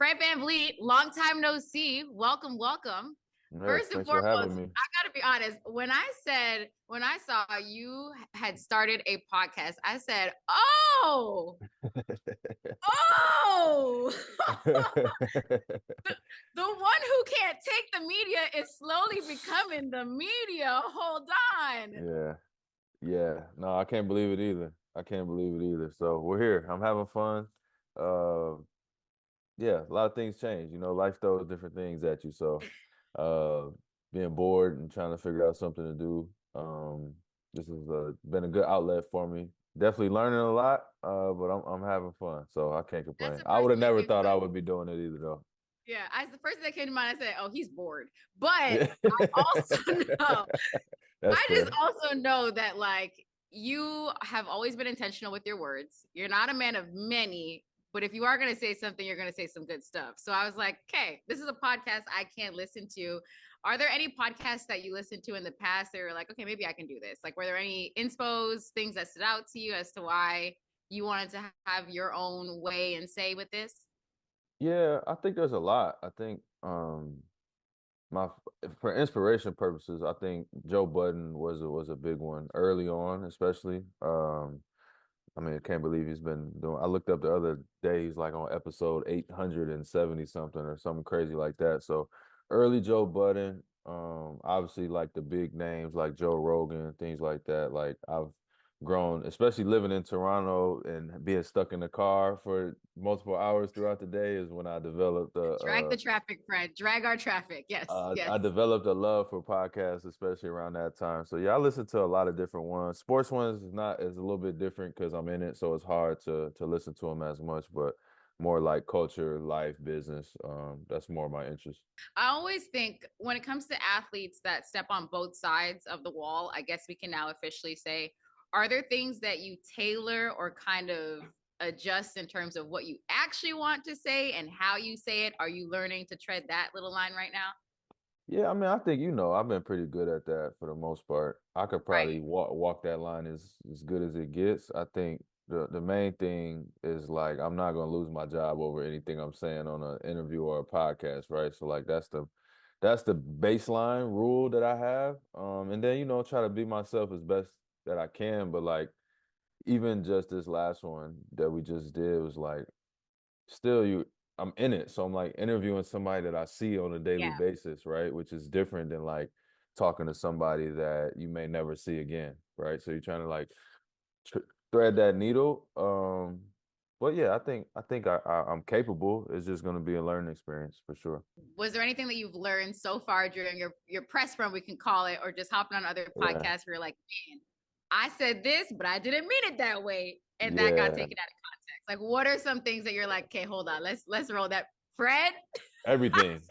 Fred VanVleet, long time no see. Welcome, welcome. Yes, First and thanks for foremost, having me. I gotta be honest. When I saw you had started a podcast, I said, "Oh, oh, the one who can't take the media is slowly becoming the media. Hold on." Yeah. No, I can't believe it either. So we're here. I'm having fun. Uh, yeah, a lot of things change. Life throws different things at you. So, uh, being bored and trying to figure out something to do. This has been a good outlet for me. Definitely learning a lot. But I'm having fun, so I can't That's complain. the I first would have thing that never came to thought I mind. would be doing it either, though. Yeah, as the first thing that came to mind, I said, "Oh, he's bored." But Yeah. I also know That's I just fair. also know that like you have always been intentional with your words. You're not a man of many, but if you are going to say something, you're going to say some good stuff. So I was like, okay, this is a podcast I can't listen to. Are there any podcasts that you listened to in the past that were like, okay, maybe I can do this? Like, were there any inspos, things that stood out to you as to why you wanted to have your own way and say with this? Yeah, I think there's a lot. I think my for inspiration purposes, I think Joe Budden was a big one early on, especially. I mean, I can't believe he's been doing. I looked up the other day, he's like on episode 870 something or something crazy like that. So early Joe Budden, obviously like the big names like Joe Rogan, things like that. Like I've grown, especially living in Toronto and being stuck in the car for multiple hours throughout the day is when I developed Drag the traffic, Fred. Drag our traffic. Yes, yes. I developed a love for podcasts, especially around that time. So yeah, I listen to a lot of different ones. Sports ones is a little bit different because I'm in it, so it's hard to listen to them as much. But more like culture, life, business. That's more my interest. I always think when it comes to athletes that step on both sides of the wall, I guess we can now officially say, are there things that you tailor or kind of adjust in terms of what you actually want to say and how you say it? Are you learning to tread that little line right now? Yeah, I mean, I think I've been pretty good at that for the most part. I could Right. probably walk that line as good as it gets. I think the main thing is like I'm not gonna lose my job over anything I'm saying on an interview or a podcast, right? So like that's the baseline rule that I have. And then try to be myself as best that I can. But like even just this last one that we just did was like still I'm in it. So I'm like interviewing somebody that I see on a daily Yeah. basis, right? Which is different than like talking to somebody that you may never see again, right? So you're trying to like tr thread that needle. But yeah, I'm capable. It's just going to be a learning experience for sure. Was there anything that you've learned so far during your press run, we can call it, or just hopping on other Yeah. podcasts where you're like, man, I said this, but I didn't mean it that way. And that got Yeah. taken out of context. Like, what are some things that you're like, okay, hold on, let's roll that. Fred, Everything.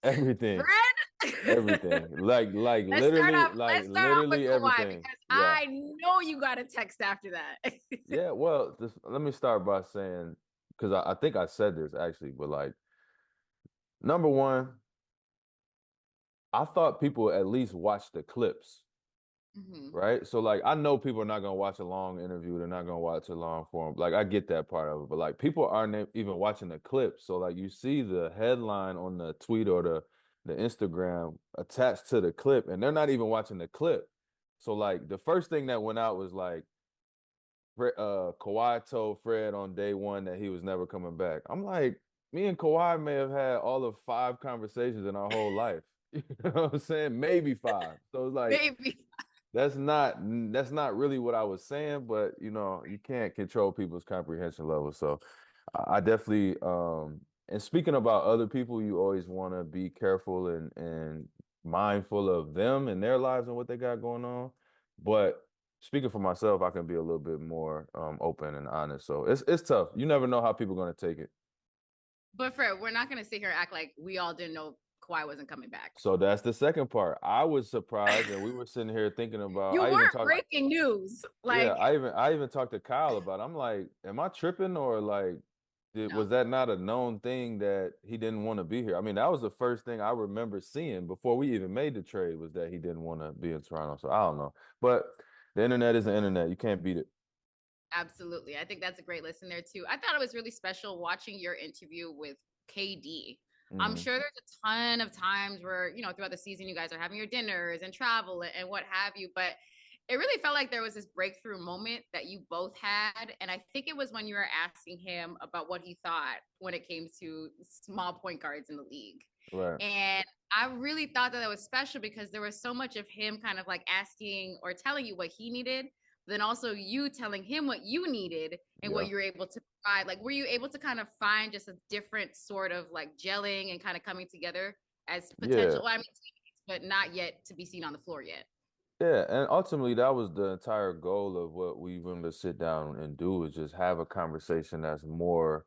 Everything. Fred. Everything. Like literally, like Let's start off with literally Kawhi everything. because Yeah. I know you got a text after that. Yeah, well, let me start by saying, because I think I said this actually, but like, number one, I thought people at least watch the clips, Mhm. right? So like, I know people are not gonna watch a long interview, they're not gonna watch a long form. Like, I get that part of it, but like, people aren't even watching the clips. So like, you see the headline on the tweet or the Instagram attached to the clip, and they're not even watching the clip. So like, the first thing that went out was like, Kawhi told Fred on day one that he was never coming back. I'm like, me and Kawhi may have had all of 5 conversations in our whole life. You know what I'm saying? Maybe 5. So it's like Baby. that's not really what I was saying, but you can't control people's comprehension level. So I definitely and speaking about other people, you always want to be careful and mindful of them and their lives and what they got going on. But speaking for myself, I can be a little bit more open and honest. So it's tough. You never know how people are gonna take it. But Fred, we're not gonna sit here and act like we all didn't know Kawhi wasn't coming back. So that's the second part. I was surprised, and we were sitting here thinking about. You I even weren't talked. breaking news. Yeah, Like, I even talked to Kyle about it. I'm like, am I tripping or like no. was that not a known thing that he didn't want to be here? I mean, that was the first thing I remember seeing before we even made the trade was that he didn't want to be in Toronto. So I don't know. But the internet is the internet. You can't beat it. Absolutely. I think that's a great listen there too. I thought it was really special watching your interview with KD. I'm Mm, sure there's a ton of times where, throughout the season, you guys are having your dinners and travel and what have you. But it really felt like there was this breakthrough moment that you both had. And I think it was when you were asking him about what he thought when it came to small point guards in the league. right. And I really thought that was special because there was so much of him kind of like asking or telling you what he needed, then also you telling him what you needed and Yeah. what you're able to provide. Like, were you able to kind of find just a different sort of like gelling and kind of coming together as Yeah. potential, well, I mean, but not yet to be seen on the floor yet? Yeah, and ultimately that was the entire goal of what we wanted to sit down and do is just have a conversation that's more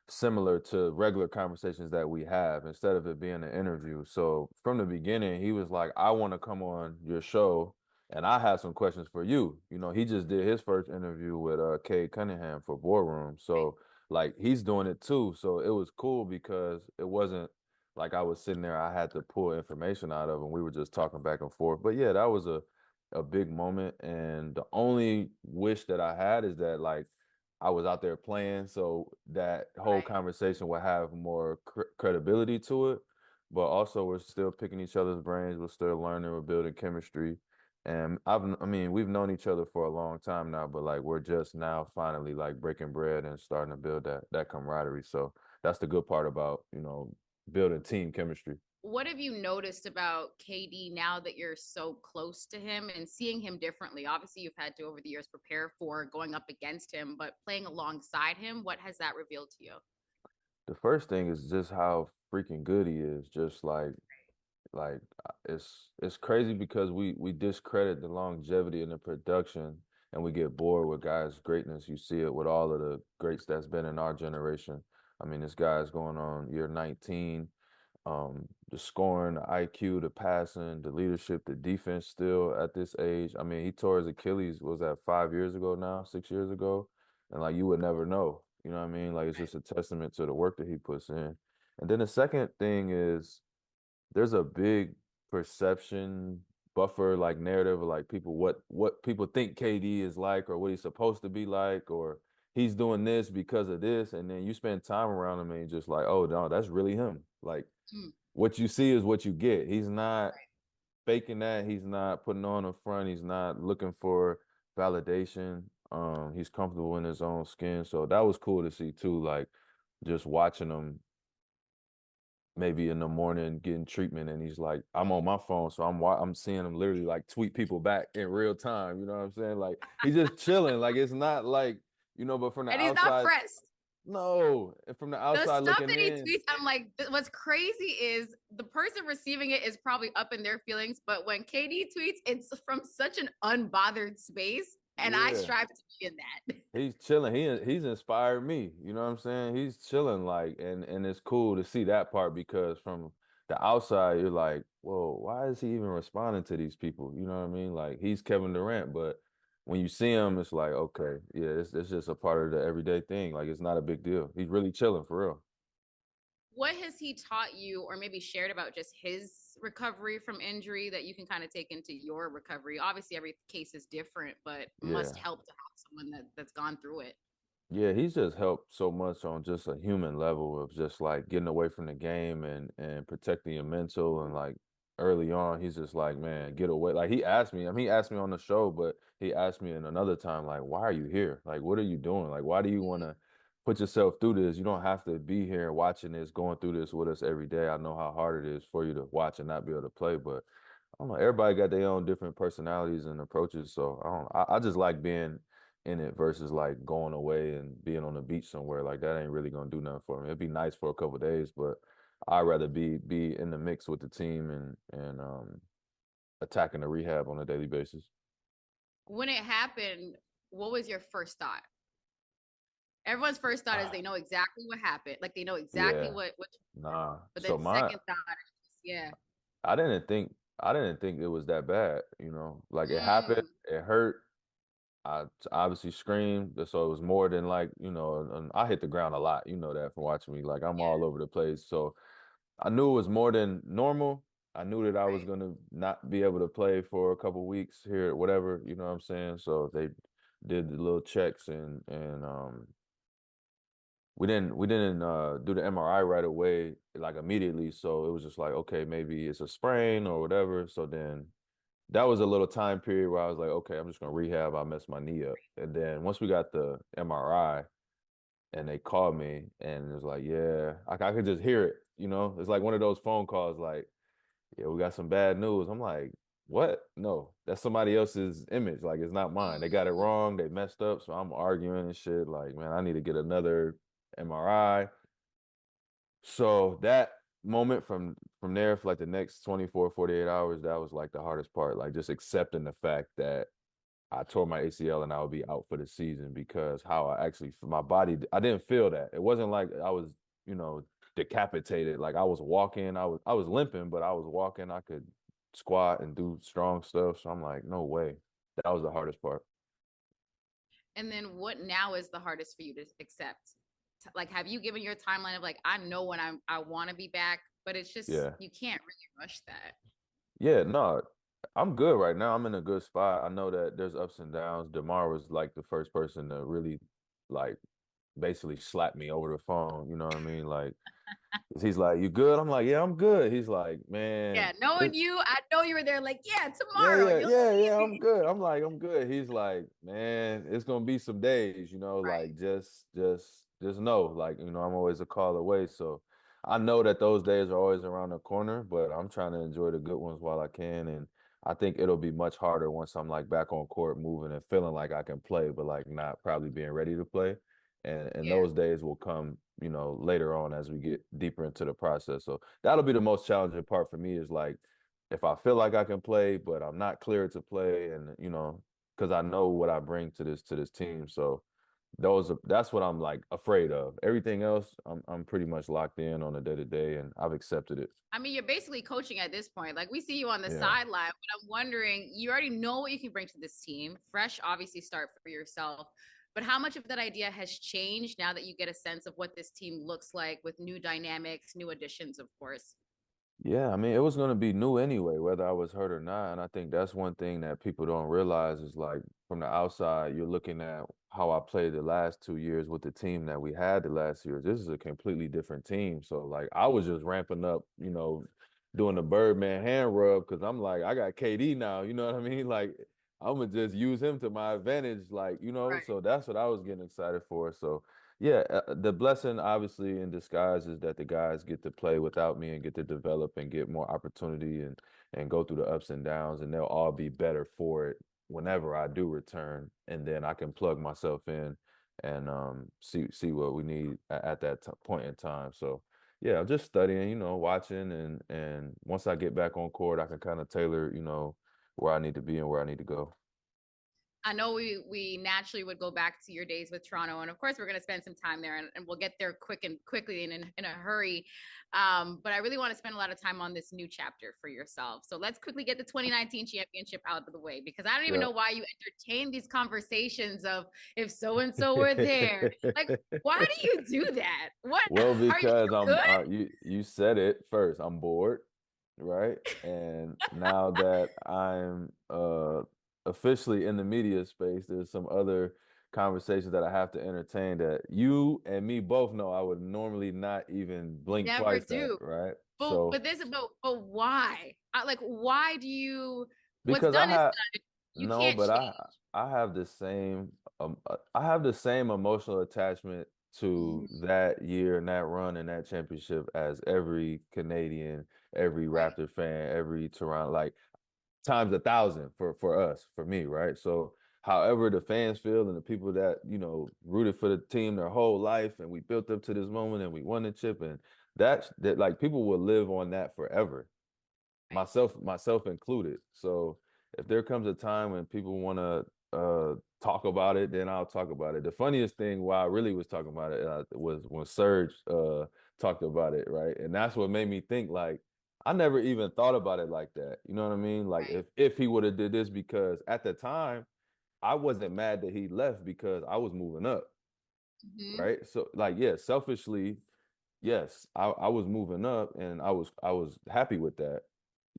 similar to regular conversations that we have instead of it being an interview. So from the beginning, he was like, I want to come on your show and I have some questions for you. You know, he just did his first interview with Kay Cunningham for Boardroom. So like he's doing it too. So it was cool because it wasn't like I was sitting there, I had to pull information out of him. We were just talking back and forth. But yeah, that was a big moment. And the only wish that I had is that like I was out there playing, so that whole Right. conversation would have more credibility to it. But also, we're still picking each other's brains. We're still learning. We're building chemistry. And I mean, we've known each other for a long time now, but like we're just now finally like breaking bread and starting to build that camaraderie. So that's the good part about building team chemistry. What have you noticed about KD now that you're so close to him and seeing him differently? Obviously, you've had to over the years prepare for going up against him, but playing alongside him, what has that revealed to you? The first thing is just how freaking good he is. Just it's crazy because we discredit the longevity and the production and we get bored with guys' greatness. You see it with all of the greats that's been in our generation. I mean, this guy's going on year 19. The scoring, the IQ, the passing, the leadership, the defense still at this age. I mean, he tore his Achilles, was that 5 years ago now, 6 years ago? And like you would never know. You know what I mean? Like it's just a testament to the work that he puts in. And then the second thing is there's a big perception buffer like narrative of like people what people think KD is like or what he's supposed to be like or he's doing this because of this and then you spend time around him and you're just like oh no that's really him like Mm, what you see is what you get. He's not faking that. He's not putting on a front. He's not looking for validation. He's comfortable in his own skin. So that was cool to see too. Like just watching him maybe in the morning getting treatment and he's like I'm on my phone so I'm seeing him literally like tweet people back in real time, you know what I'm saying? Like he's just chilling like it's not like but from the and he's not outside pressed. no, and from the The outside stuff looking that he in tweets, I'm like, what's crazy is the person receiving it is probably up in their feelings, but when KD tweets, it's from such an unbothered space, and I yeah. strive to be in that. He's chilling. He's inspired me. You know what I'm saying? He's chilling like and it's cool to see that part because from the outside you're like, "Whoa, why is he even responding to these people?" You know what I mean? Like he's Kevin Durant, but when you see him it's like, "Okay, yeah, it's just a part of the everyday thing. Like it's not a big deal." He's really chilling for real. What has he taught you, or maybe shared about just his recovery from injury that you can kind of take into your recovery? Obviously, every case is different, but must Yeah. help to have someone that's gone through it. Yeah, he's just helped so much on just a human level of just like getting away from the game and protecting your mental and like early on he's just like, man, get away. Like he asked me, I mean he asked me on the show, but he asked me in another time, like, why are you here? Like what are you doing? Like why do you want to put yourself through this? You don't have to be here watching this, going through this with us every day. I know how hard it is for you to watch and not be able to play, but I don't know. Everybody got their own different personalities and approaches. So I don't. I just like being in it versus like going away and being on the beach somewhere. Like that ain't really gonna do nothing for me. It'd be nice for a couple of days, but I'd rather be in the mix with the team and attacking the rehab on a daily basis. When it happened, what was your first thought? Everyone's first thought is they know exactly what happened, like they know exactly Yeah, what. nah. But So then my second thought is just, yeah. I didn't think it was that bad. Like it happened. Mm, It hurt. I obviously screamed, so it was more than like, and I hit the ground a lot. You know that from watching me. Like I'm all yeah, over the place. So I knew it was more than normal. I knew that I was right. gonna not be able to play for a couple weeks here, whatever, you know what I'm saying? So they did the little checks and we didn't do the MRI right away, like immediately. So it was just like, okay, maybe it's a sprain or whatever. So then that was a little time period where I was like, okay, I'm just gonna rehab. I messed my knee up. And then once we got the MRI and they called me and it was like, yeah, I could just hear it, you know? It's like one of those phone calls like, yeah, we got some bad news. I'm like, what? No, that's somebody else's image. Like, it's not mine. They got it Mm. wrong. They messed up. So I'm arguing and shit. Like, man, I need to get another MRI. So that moment from there for like the next 24, 48 hours, that was like the hardest part. Like just accepting the fact that I tore my ACL and I would be out for the season because how I actually, my body, I didn't feel that. It wasn't like I was, you know, decapitated. Like I was walking, I was limping, but I was walking. I could squat and do strong stuff. So I'm like, no way. That was the hardest part. And then what now is the hardest for you to accept? Like, have you given your timeline of like, I know when I want to be back, but it's just Yeah. you can't really rush that. Yeah, no, I'm good right now. I'm in a good spot. I know that there's ups and downs. DeMar was like the first person to really like basically slap me over the phone. You know what I mean? Like he's like, "You good?" I'm like, "Yeah, I'm good." He's like, "Man, Yeah, knowing you, I know you were there. Like, yeah, yeah, tomorrow yeah, you'll yeah, see yeah, I'm me. good." I'm like, "I'm good." He's like, "Man, it's gonna be some days, you know, Right. like just know, like, you know, I'm always a call away." So I know that those days are always around the corner, but I'm trying to enjoy the good ones while I can. And I think it'll be much harder once I'm like back on court moving and feeling like I can play, but like not probably being ready to play. And Yeah. those days will come, you know, later on as we get deeper into the process. So that'll be the most challenging part for me is like if I feel like I can play, but I'm not clear to play, and you know, because I know what I bring to this team. So that's what I'm like afraid of. Everything else, I'm pretty much locked in on a day to day, and I've accepted it. I mean, you're basically coaching at this point. Like we see you on the Yeah. sideline, but I'm wondering, you already know what you can bring to this team. Fresh, obviously, start for yourself. But how much of that idea has changed now that you get a sense of what this team looks like with new dynamics, new additions, of course? Yeah, I mean, it was going to be new anyway, whether I was hurt or not. And I think that's one thing that people don't realize is like from the outside, you're looking at how I played the last 2 years with the team that we had the last years. This is a completely different team. So like I was just ramping up, you know, doing the Birdman hand rub because I'm like, I got KD now, you know what I mean? Like I'm gonna just use him to my advantage, like, you know, Right. so that's what I was getting excited for. So yeah, the blessing obviously in disguise is that the guys get to play without me and get to develop and get more opportunity and go through the ups and downs, and they'll all be better for it whenever I do return, and then I can plug myself in and see what we need at that point in time. So yeah, I'm just studying, you know, watching, and once I get back on court, I can kind of tailor, you know, where I need to be and where I need to go. I know we naturally would go back to your days with Toronto, and of course we're going to spend some time there, and we'll get there quickly and in a hurry. But I really want to spend a lot of time on this new chapter for yourself. So let's quickly get the 2019 championship out of the way because I don't even Yeah. know why you entertain these conversations of if so and so were there. Like, why do you do that? What Well, are you because I'm good? you said it first. I'm bored, right? And now that I'm officially in the media space, there's some other conversations that I have to entertain that you and me both know I would normally not even blink Never twice at, do. right? But So but this but why? Like why do you? What's because done is done. You no, can't but change. I have the same I have the same emotional attachment to Mhm. that year and that run and that championship as every Canadian, every Right. Raptor fan, every Toronto, like times 1,000 for us, for me, right? So however the fans feel and the people that, you know, rooted for the team their whole life and we built up to this moment and we won the chip and that like people will live on that forever, Right. myself included. So if there comes a time when people want to talk about it, then I'll talk about it. The funniest thing why I really was talking about it was when Serge talked about it, right? And that's what made me think like I never even thought about it like that. You know what I mean? Like Right. if he would have did this because at the time I wasn't mad that he left because I was moving up, Hmm. right? So like yeah, selfishly, yes, I was moving up and I was happy with that.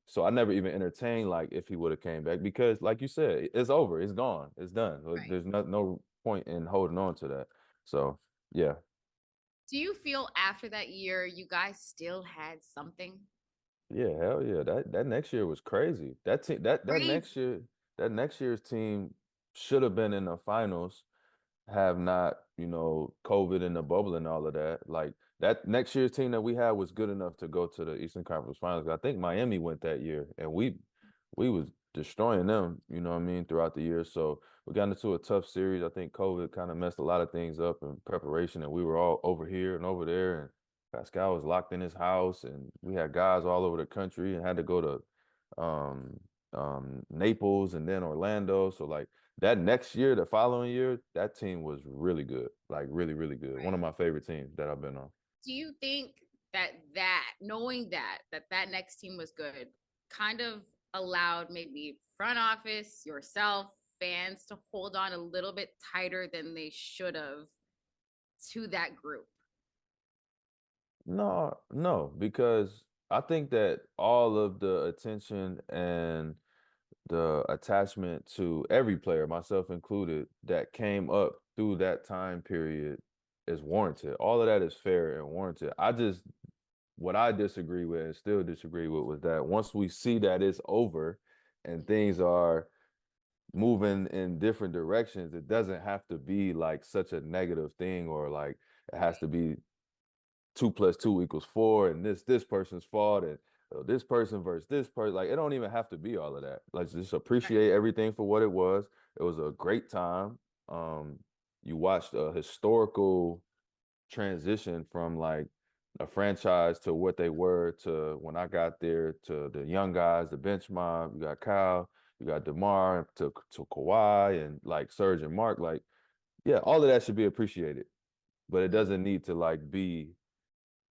So I never even entertained like if he would have came back because, like you said, it's over, it's gone, it's done. Right. There's no point in holding on to that. So yeah, Do you feel after that year you guys still had something? Yeah, hell yeah. That next year was crazy. That team Crazy. that next year's team should have been in the finals, have not, COVID and the bubble and all of that. Like that next year's team that we had was good enough to go to the Eastern Conference Finals. I think Miami went that year, and we was destroying them, you know what I mean, throughout the year. So we got into a tough series. I think COVID kind of messed a lot of things up in preparation, and we were all over here and over there, and Pascal was locked in his house, and we had guys all over the country and had to go to Naples and then Orlando. So like that next year, the following year, that team was really good, like really, really good. One Right. of my favorite teams that I've been on. Do you think that knowing that next team was good kind of allowed maybe front office, yourself, fans to hold on a little bit tighter than they should have to that group? No, no, because I think that all of the attention and the attachment to every player, myself included, that came up through that time period is warranted. All of that is fair and warranted. What I disagree with and still disagree with was that once we see that it's over and things are moving in different directions, it doesn't have to be like such a negative thing, or like it has to be 2 + 2 = 4 and this person's fault, and this person versus this person. Like it don't even have to be all of that. Like just Right. appreciate everything for what it was. It was a great time. You watched a historical transition from like a franchise to what they were to when I got there, to the young guys, the bench mob. You got Kyle, you got DeMar, to Kawhi and like Serge and Mark. Like, yeah, all of that should be appreciated, but it Mhm. doesn't need to like be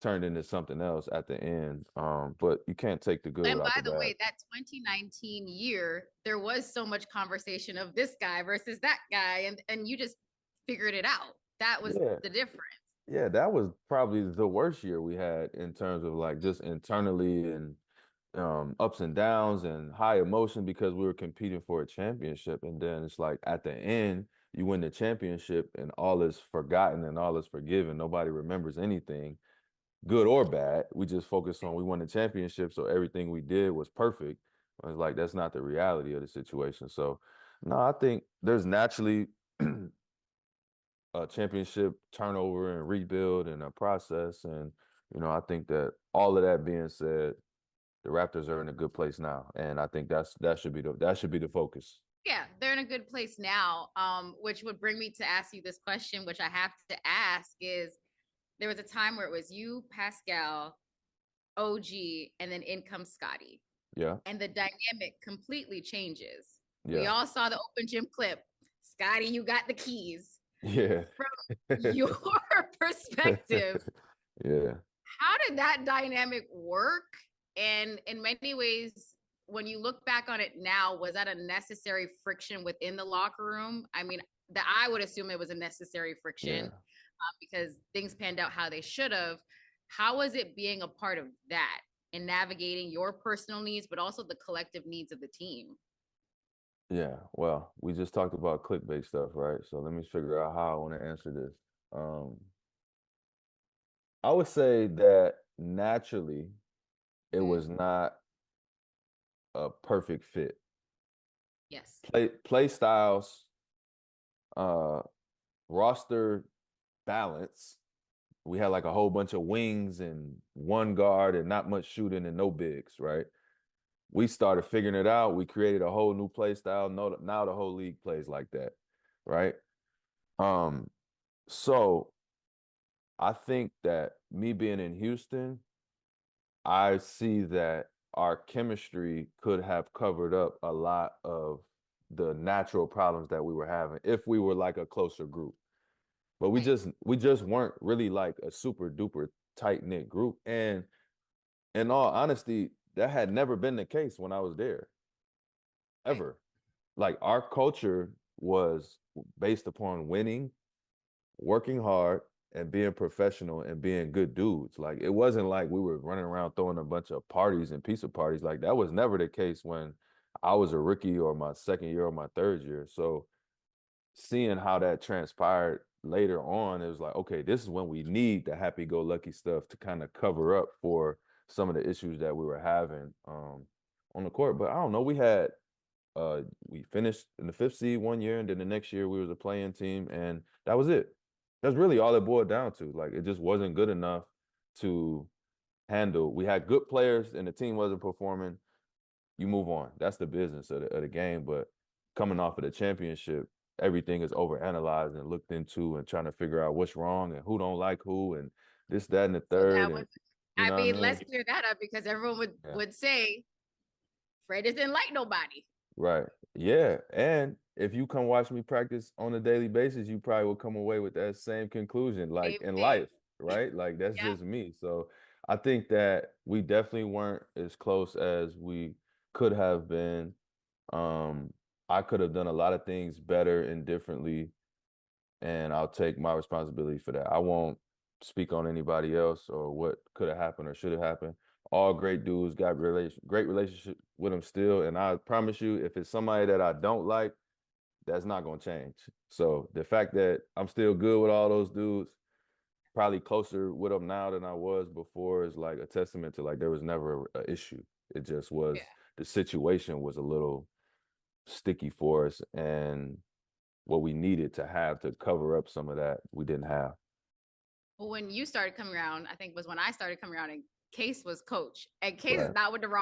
turned into something else at the end. But you can't take the good And without by the the bad. way, that 2019 year, there was so much conversation of this guy versus that guy, and you just figured it out. That was Yeah, the difference. yeah, that was probably the worst year we had in terms of like Mhm. just internally and ups and downs and high emotion because we were competing for a championship. And then it's like at the end, you win the championship and all is forgotten and all is forgiven. Nobody remembers anything, good or bad. We just focus on we won the championship, so everything we did was perfect. It's like that's not the reality of the situation. So, no, I think there's naturally a championship turnover and rebuild and a process, and I think that all of that being said, the Raptors are in a good place now, and I think that should be the focus. Yeah, they're in a good place now. Which would bring me to ask you this question, which I have to ask is there was a time where it was you, Pascal, OG, and then in comes Scottie. Yeah, And the dynamic completely changes. We yeah, all saw the open gym clip. Scottie, you got the keys. yeah, From your perspective, yeah, how did that dynamic work? And in many ways, when you look back on it now, was that a necessary friction within the locker room? I mean, that I would assume it was a necessary friction yeah, because things panned out how they should have. How was it being a part of that and navigating your personal needs, but also the collective needs of the team? yeah. Well, we just talked about clickbait stuff, right? So let me figure out how I want to answer this. Um, I would say that naturally it Mm, was not a perfect fit. yes. Play styles, uh, roster balance. We had like a whole bunch of wings and one guard and not much shooting and no bigs, right? We started figuring it out. We created a whole new play style. No, now the whole league plays like that, right? Um, so I think that me being in Houston, I see that our chemistry could have covered up a lot of the natural problems that we were having if we were like a closer group. But we Right. just we just weren't really like a super duper tight knit group. And in all honesty, that had never been the case when I was there, Right. ever. Like our culture was based upon winning, working hard, and being professional and being good dudes. Like it wasn't like we were running around throwing a bunch of parties and pizza parties. Like that was never the case when I was a rookie or my second year or my third year. So seeing how that transpired later on, it was like, okay, this is when we need the happy-go-lucky stuff to kind of cover up for some of the issues that we were having on the court. But I don't know, we finished in the 5th seed one year, and then the next year we was a play-in team, and that was it. That's really all it boiled down to. Like, it just wasn't good enough to handle. We had good players, and the team wasn't performing. You move on. That's the business of the game. But coming off of the championship, everything is overanalyzed and looked into, and trying to figure out what's wrong and who don't like who and this, that, and the So third. that And was, you know what I let's mean? clear that up because everyone Yeah. would say Fred just didn't like nobody. Right. Yeah. And if you come watch me practice on a daily basis, you probably will come away with that same conclusion, like Same in thing. life, right? Like that's Yeah. just me. So I think that we definitely weren't as close as we could have been. Um, I could have done a lot of things better and differently, and I'll take my responsibility for that. I won't speak on anybody else or what could have happened or should have happened. All great dudes, got great relationship with them still, and I promise you, if it's somebody that I don't like, that's not gonna change. So the fact that I'm still good with all those dudes, probably closer with them now than I was before, is like a testament to like there was never an issue. It just Yeah. was the situation was a little sticky for us, and what we needed to have to cover up some of that we didn't have. Well, when you started coming around, I think was when I started coming around and Case was coach. And Case is Right. not with the rah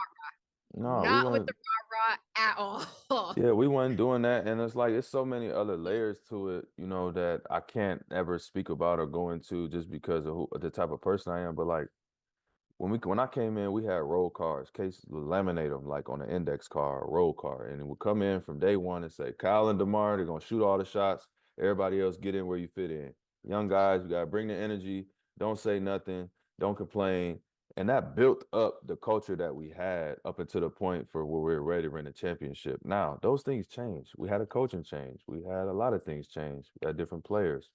No, we not with the weren't. rah at all. Yeah, we weren't doing that, and it's like it's so many other layers to it, that I can't ever speak about or go into just because of the type of person I am. But like when I came in, we had roll cards. Cases would laminate them like on an index card, roll card, and it would come in from day one and say, "Kyle and DeMar, they're gonna shoot all the shots. Everybody else get in where you fit in. Young guys, you gotta bring the energy. Don't say nothing. Don't complain." And that built up the culture that we had up until the point for where we were ready to win the championship. Now, those things changed. We had a coaching change. We had a lot of things change. We had different players.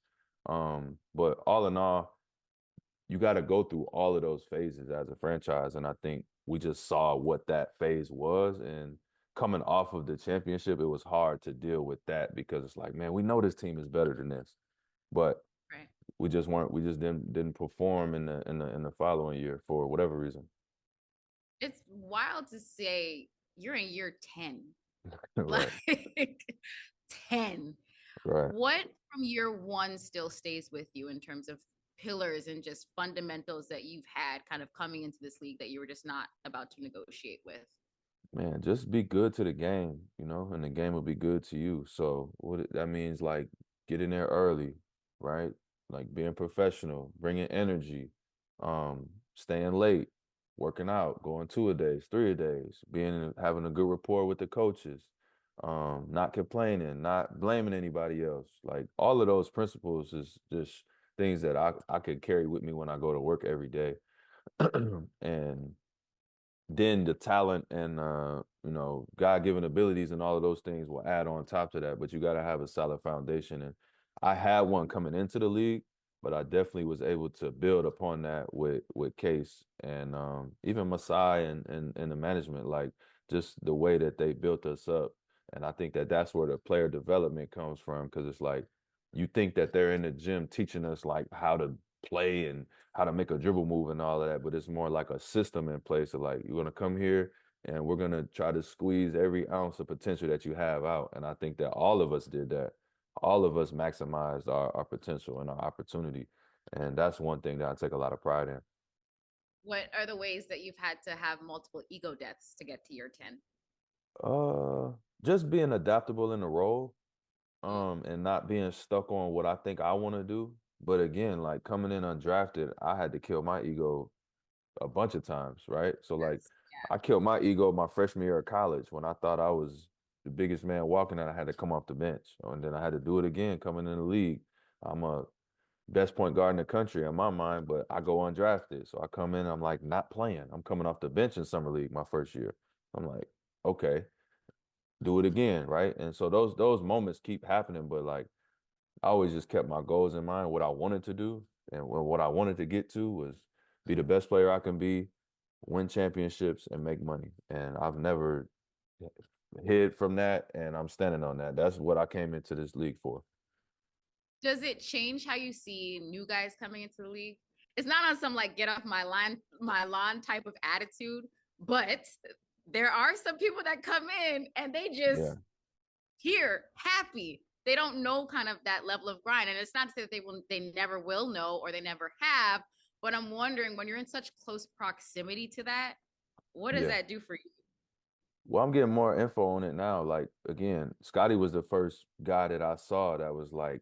But all in all, you got to go through all of those phases as a franchise. And I think we just saw what that phase was. And coming off of the championship, it was hard to deal with that because it's like, man, we know this team is better than this. But Right. we just didn't perform in the following year for whatever reason. It's wild to say you're in year 10. Right. Like 10. Right. What from year one still stays with you in terms of pillars and just fundamentals that you've had kind of coming into this league that you were just not about to negotiate with? Man, just be good to the game, and the game will be good to you. So that means, like, get in there early, right? Like being professional, bringing energy, staying late, working out, going 2-a-days, 3-a-days, having a good rapport with the coaches, not complaining, not blaming anybody else. Like all of those principles is just things that I could carry with me when I go to work every day. And then the talent and God-given abilities and all of those things will add on top to that. But you got to have a solid foundation. And I had one coming into the league, but I definitely was able to build upon that with Case and even Masai and the management, like just the way that they built us up. And I think that that's where the player development comes from, because it's like you think that they're in the gym teaching us like how to play and how to make a dribble move and all of that, but it's more like a system in place of like, you're gonna come here and we're gonna try to squeeze every ounce of potential that you have out. And I think that all of us did that. All of us maximized our potential and our opportunity. And that's one thing that I take a lot of pride in. What are the ways that you've had to have multiple ego deaths to get to year 10? Uh just being adaptable in the role, Mm, and not being stuck on what I think I want to do. But again, like coming in undrafted, I had to kill my ego a bunch of times, right? So like yes. Yeah. I killed my ego my freshman year of college when I thought I was the biggest man walking and I had to come off the bench. And then I had to do it again coming in the league. I'm a best point guard in the country in my mind, but I go undrafted. So I come in, I'm like not playing. I'm coming off the bench in summer league my first year. I'm like, okay, do it again, right? And so those moments keep happening, but like I always just kept my goals in mind, what I wanted to do, and what I wanted to get to was be the best player I can be, win championships, and make money. And I've never hid from that, and I'm standing on that. That's what I came into this league for. Does it change how you see new guys coming into the league? It's not on some like get off my lawn type of attitude, but there are some people that come in and they just Yeah. here happy. They don't know kind of that level of grind, and it's not to say that they never will know or they never have. But I'm wondering when you're in such close proximity to that, what does Yeah. that do for you? Well, I'm getting more info on it now. Like again, Scottie was the first guy that I saw that was like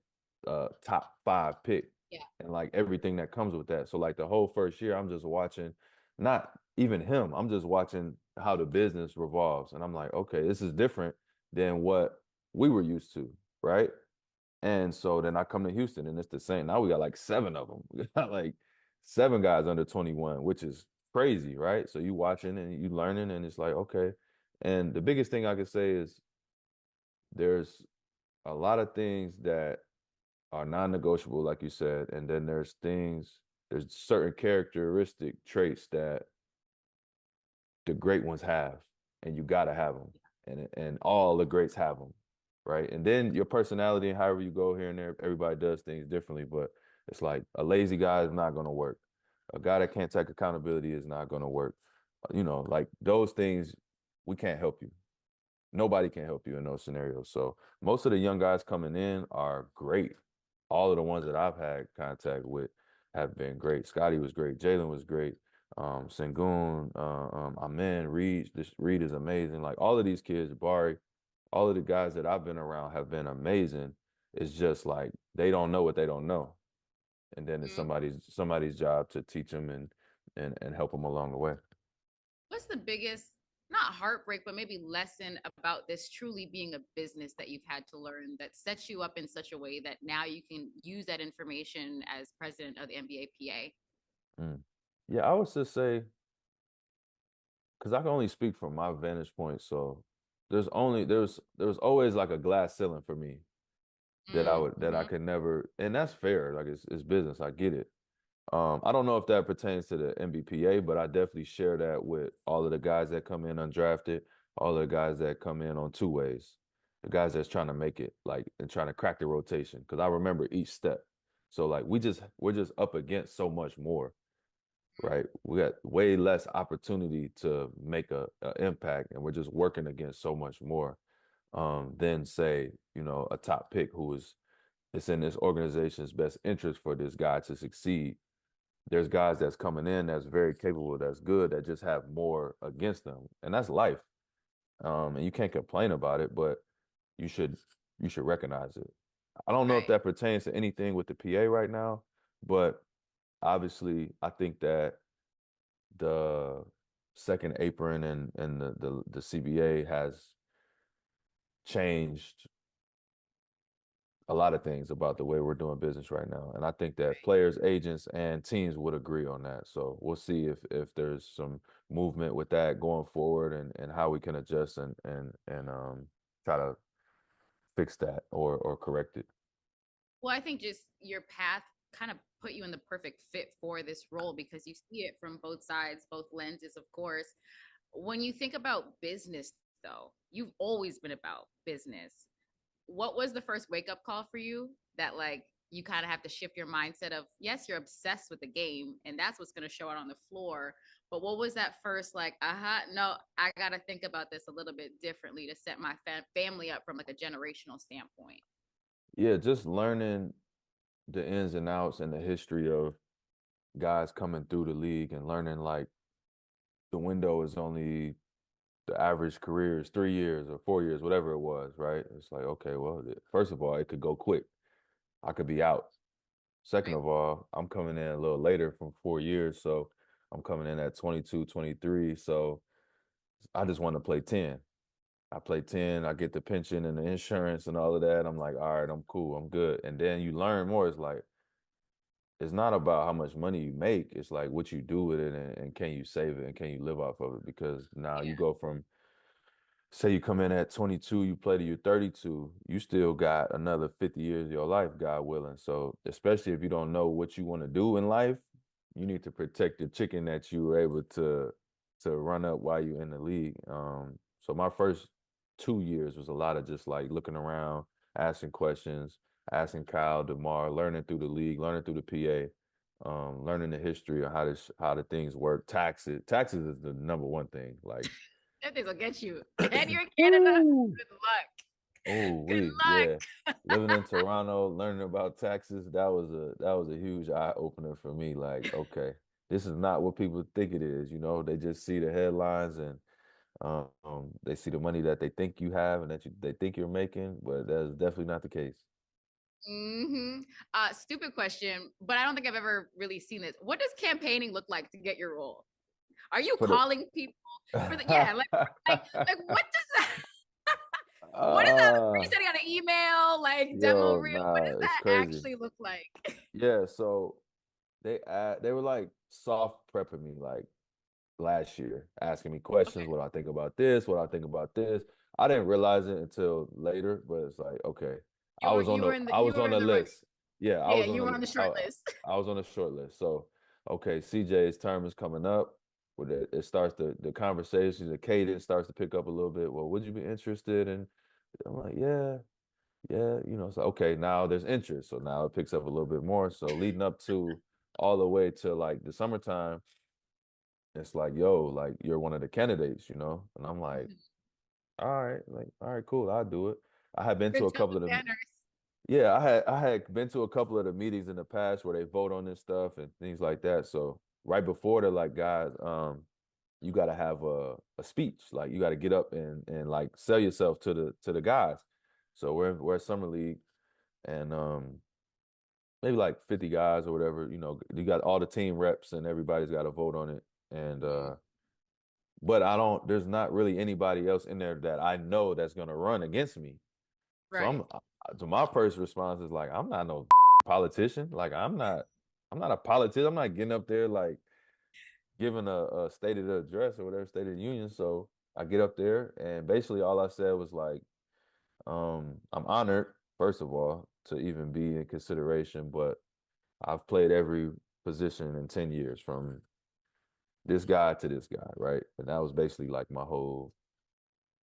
top 5 pick Yeah. and like everything that comes with that. So like the whole first year, I'm just watching, not even him. I'm just watching how the business revolves. And I'm like, okay, this is different than what we were used to, right? And so then I come to Houston and it's the same. Now we got like 7 of them. We got like 7 guys under 21, which is crazy, right? So you watching and you learning and it's like, okay. And the biggest thing I could say is there's a lot of things that are non-negotiable, like you said, and then there's certain characteristic traits that the great ones have, and you gotta have them, and all the greats have them, right? And then your personality and however you go here and there, everybody does things differently, but it's like a lazy guy is not gonna work. A guy that can't take accountability is not gonna work. Like those things, we can't help you. Nobody can help you in those scenarios. So most of the young guys coming in are great. All of the ones that I've had contact with have been great. Scottie was great. Jalen was great. Sengun, Amen, Reed. Reed is amazing. Like all of these kids, Bari, all of the guys that I've been around have been amazing. It's just like they don't know what they don't know, and then it's Mm-hmm. somebody's job to teach them and help them along the way. What's the biggest, not heartbreak, but maybe lesson about this truly being a business that you've had to learn that sets you up in such a way that now you can use that information as president of the NBAPA? Mm. Yeah, I would just say because I can only speak from my vantage point. So there was always like a glass ceiling for me that I Mm-hmm. could never, and that's fair. Like it's business. I get it. I don't know if that pertains to the NBPA, but I definitely share that with all of the guys that come in undrafted, all of the guys that come in on 2 ways, the guys that's trying to make it, like and trying to crack the rotation. Because I remember each step. So like we're just up against so much more, right? We got way less opportunity to make a impact, and we're just working against so much more than say, a top pick who is it's in this organization's best interest for this guy to succeed. There's guys that's coming in that's very capable, that's good, that just have more against them, and that's life. And you can't complain about it, but you should you should recognize it. I don't know if Right. that pertains to anything with the PA right now, but obviously I think that the second apron and the CBA has changed a lot of things about the way we're doing business right now. And I think that players, agents, and teams would agree on that. So we'll see if there's some movement with that going forward and how we can adjust and try to fix that or correct it. Well, I think just your path kind of put you in the perfect fit for this role because you see it from both sides, both lenses, of course. When you think about business, though, you've always been about business. What was the first wake up call for you that, like, you kind of have to shift your mindset of, yes, you're obsessed with the game and that's what's going to show out on the floor. But what was that first, like, no, I got to think about this a little bit differently to set my family up from like a generational standpoint? Yeah, just learning the ins and outs and the history of guys coming through the league and learning like the window is only the average career is 3 years or 4 years, whatever it was, right? It's like, okay, well, first of all, it could go quick. I could be out. Second Right. of all, I'm coming in a little later from 4 years. So I'm coming in at 22, 23. So I just want to play 10. I play 10, I get the pension and the insurance and all of that. I'm like, all right, I'm cool, I'm good. And then you learn more. It's like, it's not about how much money you make. It's like what you do with it and can you save it and can you live off of it? Because now you Yeah. go from say you come in at 22, you play to your 32, you still got another 50 years of your life, God willing. So, especially if you don't know what you want to do in life, you need to protect the chicken that you were able to run up while you're in the league. So my first 2 years was a lot of just like looking around, asking questions, asking Kyle, DeMar, learning through the league, learning through the PA, learning the history of how the things work. Taxes is the number one thing. Like, That thing's gonna get you. And you're in Canada. ooh, Good luck. oh, Good yeah. luck. Living in Toronto, learning about taxes, that was a huge eye opener for me. Like, okay, this is not what people think it is. They just see the headlines and they see the money that they think you have and they think you're making, but that's definitely not the case. Stupid question, but I don't think I've ever really seen this. What does campaigning look like to get your role? Are you For the calling people for the yeah, like what does that what is that? Are you uh sending out an email, like demo yo, reel? What nah, does it's that crazy. actually look like? Yeah, so they were like soft prepping me like last year, asking me Okay. questions, what I think about this, what I think about this. I didn't realize it until later, but it's like, okay. I You was were on in the the running. list. Yeah, Yeah, you were on the short list. I was on the short list. So, okay, CJ's term is coming up. With it starts the conversation, the cadence starts to pick up a little bit. Well, would you be interested in? I'm like, yeah, yeah, so okay, now there's interest. So now it picks up a little bit more. So leading up to all the way to like the summertime, it's like, yo, like you're one of the candidates, And I'm like, Mhm. all right, cool, I'll do it. I had been to Good a tell couple of the them. banners. Yeah, I had been to a couple of the meetings in the past where they vote on this stuff and things like that. So right before they're like, guys, you gotta have a speech. Like you gotta get up and like sell yourself to the guys. So we're at summer league and maybe like 50 guys or whatever, you got all the team reps and everybody's got to vote on it. And Mm, but there's not really anybody else in there that I know that's gonna run against me. So right. so my first response is like, I'm not no politician. Like I'm not a politician. I'm not getting up there like giving a state of the address or whatever, state of the union. So I get up there and basically all I said was like, I'm honored, first of all, to even be in consideration, but I've played every position in 10 years from this guy to this guy, right? And that was basically like my whole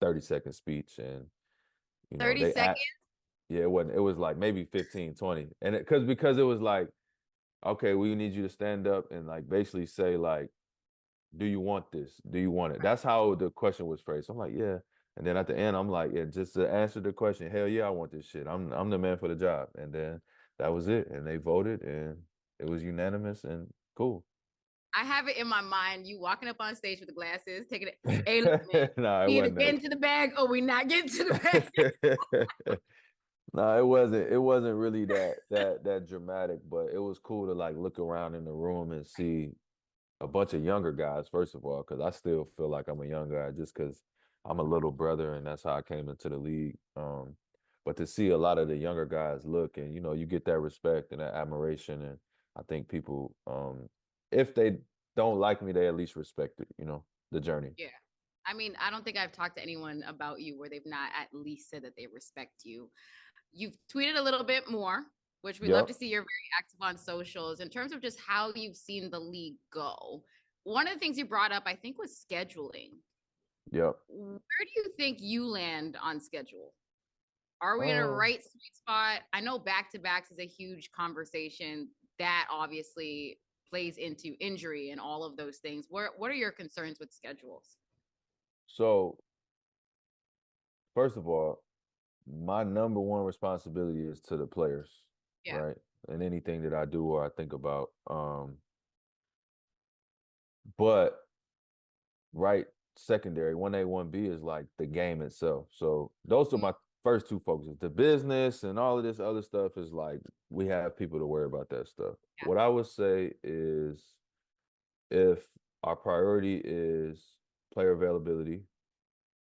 30-second speech. And, 30 they seconds. act, yeah, it was like maybe 15, 20. And because it was like, okay, we need you to stand up and like basically say like, do you want this? Do you want it? Right. That's how the question was phrased. I'm like, yeah. And then at the end, I'm like, yeah, just to answer the question, hell yeah, I want this shit. I'm the man for the job. And then that was it. And they voted and it was unanimous and cool. I have it in my mind. You walking up on stage with the glasses, taking it. Hey, look, man. No, it We either wasn't get into the bag or we not get into the bag. that. No, it wasn't. It wasn't really that dramatic, but it was cool to like look around in the room and see a bunch of younger guys, first of all, because I still feel like I'm a young guy just because I'm a little brother and that's how I came into the league. But to see a lot of the younger guys look and you get that respect and that admiration, and I think people, if they don't like me, they at least respect it, the journey. Yeah. I mean, I don't think I've talked to anyone about you where they've not at least said that they respect you. You've tweeted a little bit more, which we love Yep. to see. You're very active on socials in terms of just how you've seen the league go. One of the things you brought up, I think, was scheduling. Yep. Where do you think you land on schedule? Are we in a Um, right sweet spot? I know back to backs is a huge conversation that obviously plays into injury and all of those things. What are your concerns with schedules? so first of all, my number one responsibility is to the players, Yeah. right? And anything that I do or I think about. But right secondary, 1A, 1B is like the game itself. So those are Mm, my first two focuses. The business and all of this other stuff is like we have people to worry about that stuff. yeah. What I would say is if our priority is player availability,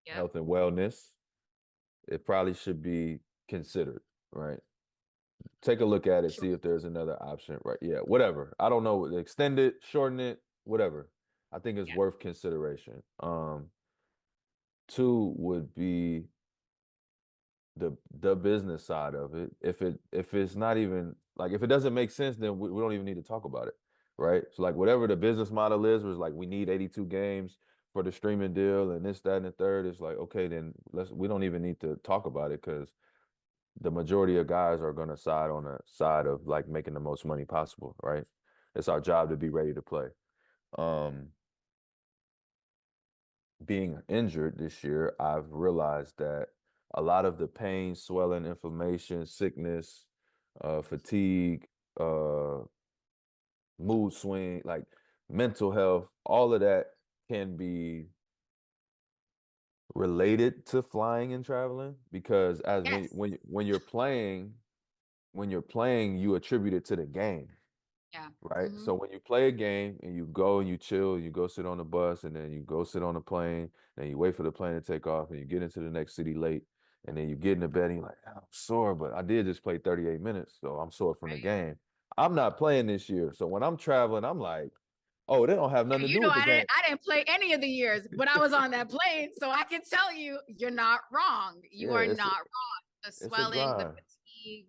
Yep. health and wellness, it probably should be considered, right? Take a look at it, Sure. see if there's another option, right? Yeah, whatever. I don't know, extend it, shorten it, whatever. I think it's Yeah. worth consideration. Two would be the business side of it. If it's not even like if it doesn't make sense, then we don't even need to talk about it, right? So like whatever the business model is, was like we need 82 games for the streaming deal and this, that, and the third. It's like okay, then we don't even need to talk about it because the majority of guys are going to side on the side of like making the most money possible, right? It's our job to be ready to play. Um, Being injured this year, I've realized that a lot of the pain, swelling, inflammation, sickness, fatigue, uh, mood swing, like mental health, all of that can be related to flying and traveling because as Yes. when you're playing, you attribute it to the game, Yeah. right? Mm-hmm. So when you play a game and you go and you chill, you go sit on the bus and then you go sit on the plane, then you wait for the plane to take off and you get into the next city late, and then you get in the bed and you're like, "Ah, I'm sore, but I did just play 38 minutes, so I'm sore from the Right. game. I'm not playing this year. So when I'm traveling, I'm like, oh, they don't have nothing to You do know, with the I didn't game. I didn't play any of the years, but I was on that plane, so I can tell you, you're not wrong. You Yeah, are not wrong. The it's a swelling, the grind. fatigue.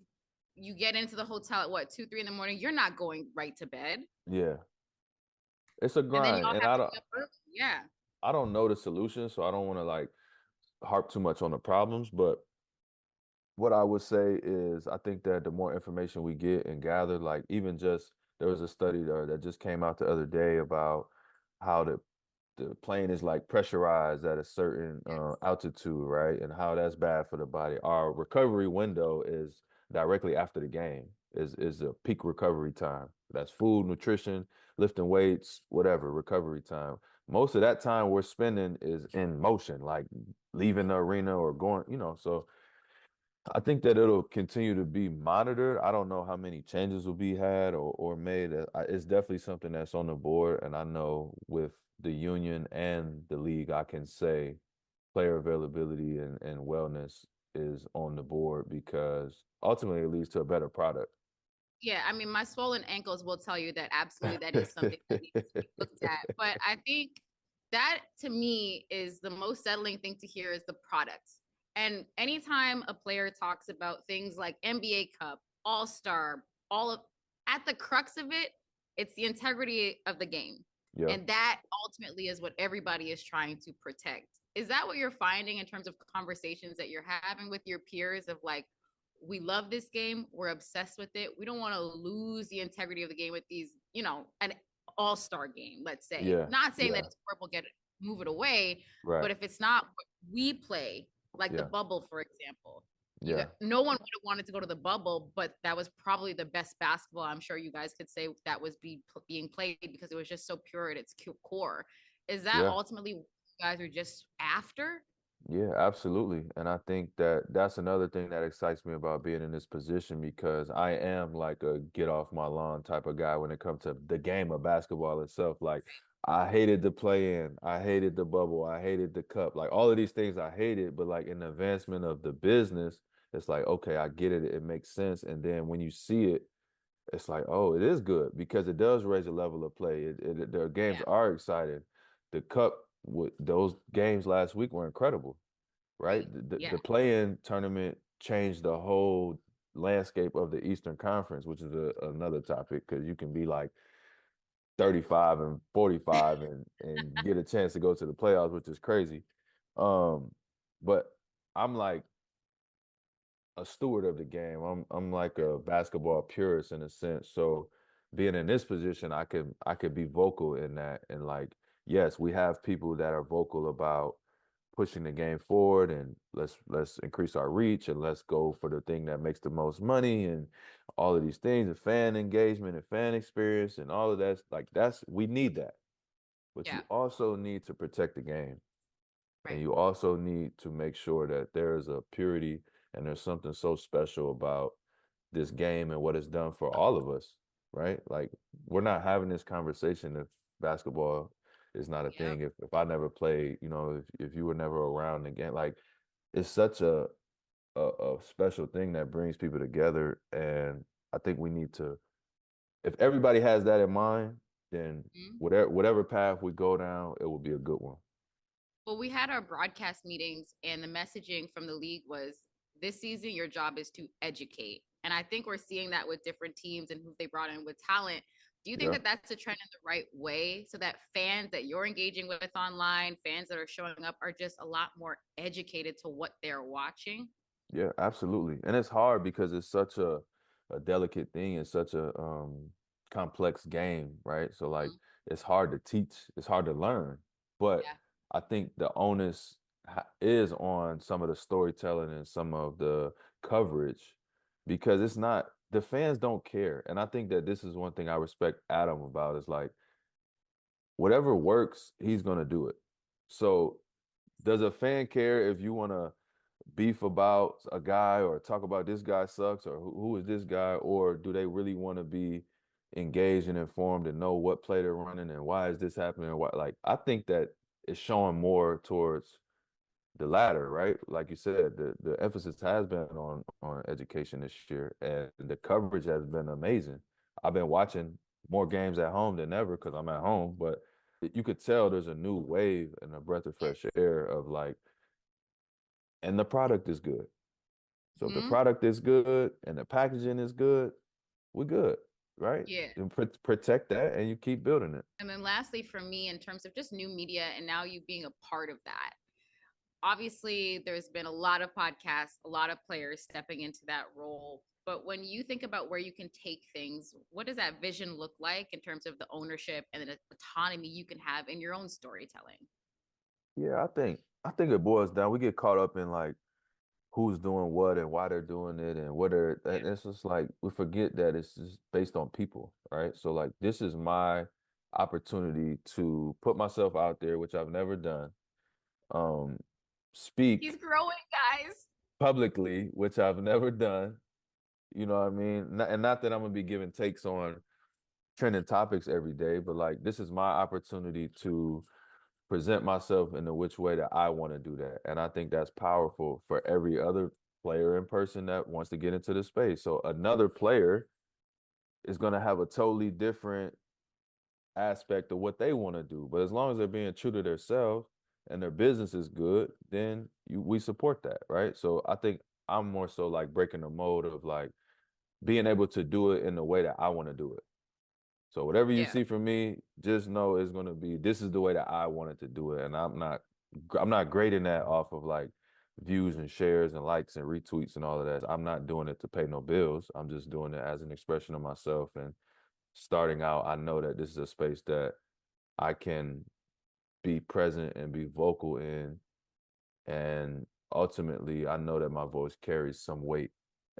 You get into the hotel at what 2, 3 in the morning. You're not going right to bed, Yeah, it's a and then grind, y'all and have to be up early. Yeah, I don't know the solution, so I don't want to like harp too much on the problems, but what I would say is I think that the more information we get and gather, like even just there was a study that just came out the other day about how the plane is like pressurized at a certain yes, altitude, right? And how that's bad for the body. Our recovery window is directly after the game, is a peak recovery time. That's food, nutrition, lifting weights, whatever, recovery time. Most of that time we're spending is in motion, like leaving the arena or going, so I think that it'll continue to be monitored. I don't know how many changes will be had or made. It's definitely something that's on the board. And I know with the union and the league, I can say player availability and wellness is on the board because ultimately it leads to a better product. yeah. I mean, my swollen ankles will tell you that absolutely that is something that needs to be looked at. But I think that to me is the most settling thing to hear is the products. And anytime a player talks about things like NBA Cup, All Star, all of at the crux of it, it's the integrity of the game. Yeah. And that ultimately is what everybody is trying to protect. Is that what you're finding in terms of conversations that you're having with your peers of like, we love this game, we're obsessed with it. We don't want to lose the integrity of the game with these, an all-star game, let's say. Yeah. Not saying that Yeah. it's horrible, move it away, Right. but if it's not what we play, like the Yeah. bubble, for example, Yeah. no one would have wanted to go to the bubble, but that was probably the best basketball. I'm sure you guys could say that was being played because it was just so pure at its core. Is that Yeah. ultimately what you guys are just after? Yeah, absolutely. And I think that that's another thing that excites me about being in this position because I am like a get off my lawn type of guy when it comes to the game of basketball itself. Like I hated the play in, I hated the bubble, I hated the cup, like all of these things I hated, but like in the advancement of the business, it's like, okay, I get it, it makes sense. And then when you see it, it's like, oh, it is good because it does raise a level of play. The games Yeah, are exciting. The cup with those games last week were incredible, right? right. The, Yeah, the play-in tournament changed the whole landscape of the Eastern Conference, which is another topic because you can be like 35 and 45 and get a chance to go to the playoffs, which is crazy. But I'm like a steward of the game. I'm like a basketball purist in a sense. So being in this position, I could be vocal in that and like yes, we have people that are vocal about pushing the game forward and let's increase our reach and let's go for the thing that makes the most money and all of these things and fan engagement and fan experience and all of that like that's we need that. But yeah, you also need to protect the game. And right. you also need to make sure that there is a purity and there's something so special about this game and what it's done for all of us, right? Like we're not having this conversation if basketball is not a Yep. thing. If I never played, if you were never around again, like it's such a special thing that brings people together. And I think we need to, if everybody has that in mind, then Mhm. whatever path we go down, it will be a good one. Well, we had our broadcast meetings, and the messaging from the league was this season, your job is to educate. And I think we're seeing that with different teams and who they brought in with talent. Do you think Yeah. that that's a trend in the right way so that fans that you're engaging with online, fans that are showing up, are just a lot more educated to what they're watching? Yeah, absolutely. And it's hard because it's such a delicate thing. It's such a complex game, right? So like Mhm. it's hard to teach, it's hard to learn. But Yeah. I think the onus is on some of the storytelling and some of the coverage because it's not the fans don't care. And I think that this is one thing I respect Adam about is like whatever works, he's gonna do it. So does a fan care if you want to beef about a guy or talk about this guy sucks or who is this guy, or do they really want to be engaged and informed and know what play they're running and why is this happening? Why, like I think that it's showing more towards the latter, right? Like you said, the emphasis has been on education this year, and the coverage has been amazing. I've been watching more games at home than ever because I'm at home, but you could tell there's a new wave and a breath of fresh Yes. air of like, and the product is good. So if the Hmm. product is good and the packaging is good, we're good, right? Yeah. And protect that, and you keep building it. And then lastly, for me, in terms of just new media and now you being a part of that, obviously there's been a lot of podcasts, a lot of players stepping into that role. But when you think about where you can take things, what does that vision look like in terms of the ownership and the autonomy you can have in your own storytelling? Yeah, I think it boils down. We get caught up in like who's doing what and why they're doing it and what they're Yeah. and it's just like we forget that it's just based on people, right? So like this is my opportunity to put myself out there, which I've never done. Um, He's speak growing, guys. publicly, which I've never done. You know what I mean? And not that I'm gonna be giving takes on trending topics every day, but like this is my opportunity to present myself in the which way that I want to do that. And I think that's powerful for every other player in person that wants to get into the space. So another player is going to have a totally different aspect of what they want to do. But as long as they're being true to themselves and their business is good, then we support that, right? So I think I'm more so like breaking the mold of like being able to do it in the way that I want to do it. So whatever you Yeah. see from me, just know it's gonna be this is the way that I wanted to do it, and I'm not grading that off of like views and shares and likes and retweets and all of that. I'm not doing it to pay no bills. I'm just doing it as an expression of myself. And starting out, I know that this is a space that I can be present and be vocal in, and ultimately, I know that my voice carries some weight,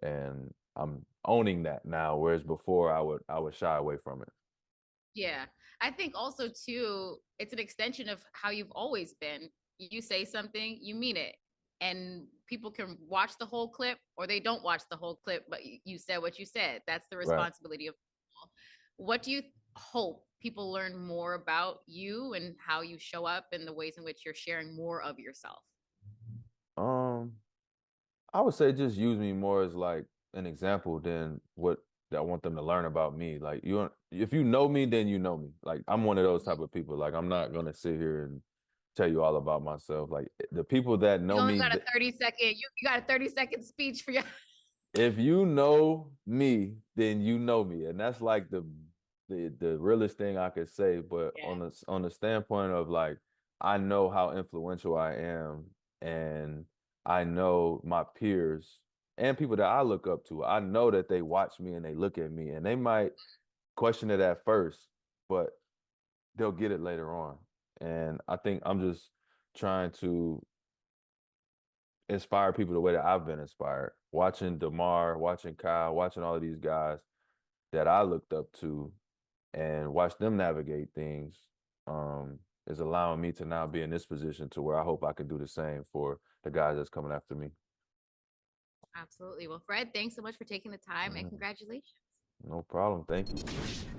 and I'm owning that now. Whereas before, I would shy away from it. Yeah. I think also too, it's an extension of how you've always been. You say something, you mean it. And people can watch the whole clip or they don't watch the whole clip, but you said what you said. That's the Right. responsibility of people. What do you hope people learn more about you and how you show up and the ways in which you're sharing more of yourself? Um, I would say just use me more as like an example than what I want them to learn about me. Like if you know me, then you know me. Like I'm one of those type of people. Like I'm not gonna sit here and tell you all about myself. Like the people that You know only me, got a 30-second, you got a 30-second speech for your if you know me, then you know me, and that's like the realest thing I could say. But Yeah. on the standpoint of like, I know how influential I am, and I know my peers and people that I look up to. I know that they watch me and they look at me, and they might question it at first, but they'll get it later on. And I think I'm just trying to inspire people the way that I've been inspired. Watching DeMar, watching Kyle, watching all of these guys that I looked up to and watch them navigate things is allowing me to now be in this position to where I hope I can do the same for the guys that's coming after me. Absolutely. Well, Fred, thanks so much for taking the time and Mhm. congratulations. No problem. Thank you.